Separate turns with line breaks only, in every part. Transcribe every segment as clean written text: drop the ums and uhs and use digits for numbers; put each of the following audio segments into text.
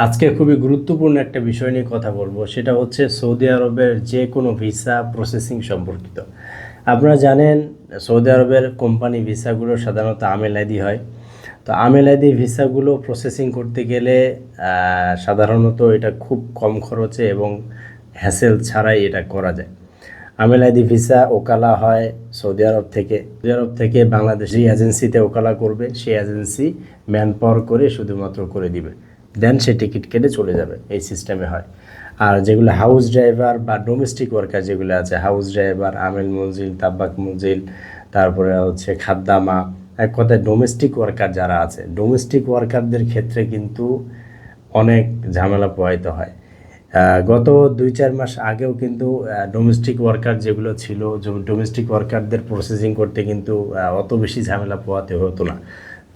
আজকে খুবই গুরুত্বপূর্ণ একটা বিষয় নিয়ে কথা বলবো, সেটা হচ্ছে সৌদি আরবের যে কোনো ভিসা প্রসেসিং সম্পর্কিত। আপনারা জানেন সৌদি আরবের কোম্পানি ভিসাগুলো সাধারণত আমেল আইডি হয়। তো আমেল আইডি ভিসাগুলো প্রসেসিং করতে গেলে সাধারণত এটা খুব কম খরচে এবং হ্যাসেল ছাড়াই এটা করা যায়। আমেল আইডি ভিসা ওকালা হয় সৌদি আরব থেকে বাংলাদেশ যে এজেন্সিতে ওকালা করবে সেই এজেন্সি ম্যান পাওয়ার করে শুধুমাত্র করে দিবে, দেন সে টিকিট কেটে চলে যাবে, এই সিস্টেমে হয়। আর যেগুলো হাউস ড্রাইভার বা ডোমেস্টিক ওয়ার্কার যেগুলো আছে, হাউস ড্রাইভার, আমেল মঞ্জিল, তাব্বাক মঞ্জিল, তারপরে হচ্ছে খাদ্দামা, এক কথায় ডোমেস্টিক ওয়ার্কার যারা আছে, ডোমেস্টিক ওয়ার্কারদের ক্ষেত্রে কিন্তু অনেক ঝামেলা পোহাইতে হয়। গত 2-4 মাস আগেও কিন্তু ডোমেস্টিক ওয়ার্কার যেগুলো ছিল, ডোমেস্টিক ওয়ার্কারদের প্রসেসিং করতে কিন্তু অত বেশি ঝামেলা পোহাতে হতো না,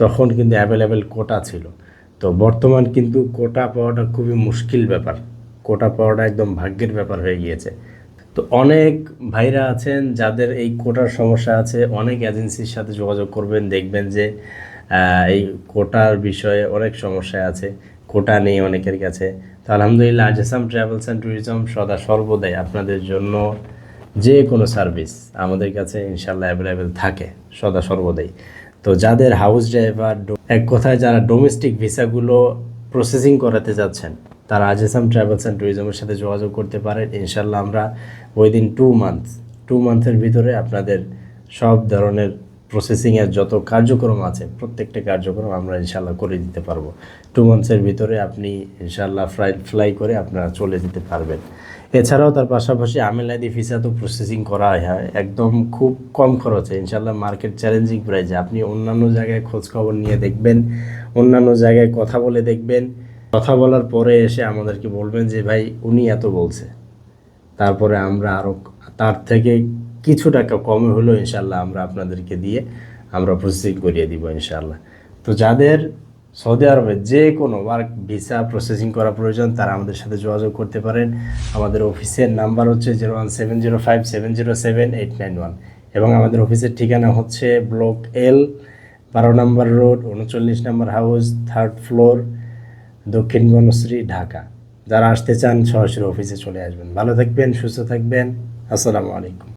তখন কিন্তু অ্যাভেলেবেল কোটা ছিল। তো বর্তমান কিন্তু কোটা পাওয়াটা খুবই মুশকিল ব্যাপার, কোটা পাওয়াটা একদম ভাগ্যের ব্যাপার হয়ে গিয়েছে। তো অনেক ভাইরা আছেন যাদের এই কোটার সমস্যা আছে, অনেক এজেন্সির সাথে যোগাযোগ করবেন, দেখবেন যে এই কোটার বিষয়ে অনেক সমস্যা আছে, কোটা নেই অনেকের কাছে। তো আলহামদুলিল্লাহ আজসাম ট্রাভেলস অ্যান্ড ট্যুরিজম সদা সর্বদাই আপনাদের জন্য যে কোনো সার্ভিস আমাদের কাছে ইনশাল্লাহ অ্যাভেলেবেল থাকে সদা সর্বদাই। তো যাদের হাউস ড্রাইভার, এক কথায় যারা ডোমেস্টিক ভিসাগুলো প্রসেসিং করাতে যাচ্ছেন, তারা আজসাম ট্রাভেলস অ্যান্ড ট্যুরিজমের সাথে যোগাযোগ করতে পারেন। ইনশাল্লাহ আমরা উইদিন 2 মান্থের ভিতরে আপনাদের সব ধরনের প্রসেসিংয়ের যত কার্যক্রম আছে প্রত্যেকটা কার্যক্রম আমরা ইনশাল্লাহ করে দিতে পারবো। 2 মান্থসের ভিতরে আপনি ইনশাল্লাহ ফ্লাই করে আপনারা চলে যেতে পারবেন। এছাড়াও তার পাশাপাশি আমেল আইডি ভিসা তো প্রসেসিং করা হয় একদম খুব কম খরচে, ইনশাল্লাহ মার্কেট চ্যালেঞ্জিং প্রাইসে। আপনি অন্যান্য জায়গায় খোঁজ খবর নিয়ে দেখবেন, অন্যান্য জায়গায় কথা বলে দেখবেন, কথা বলার পরে এসে আমাদেরকে বলবেন যে ভাই উনি এত বলছে, তারপরে আমরা আরও তার থেকে কিছু টাকা কমে হলেও ইনশাল্লাহ আমরা আপনাদেরকে দিয়ে আমরা প্রসেসিং করিয়ে দিব ইনশাল্লাহ। তো যাদের সৌদি আরবে যে কোনো ওয়ার্ক ভিসা প্রসেসিং করা প্রয়োজন তারা আমাদের সাথে যোগাযোগ করতে পারেন। আমাদের অফিসের নাম্বার হচ্ছে 01705707891 এবং আমাদের অফিসের ঠিকানা হচ্ছে ব্লক L, 12 নম্বর রোড, 39 নম্বর হাউস, 3rd ফ্লোর, দক্ষিণ বনশ্রী, ঢাকা। যারা আসতে চান সরাসরি অফিসে চলে আসবেন। ভালো থাকবেন, সুস্থ থাকবেন। আসসালামু আলাইকুম।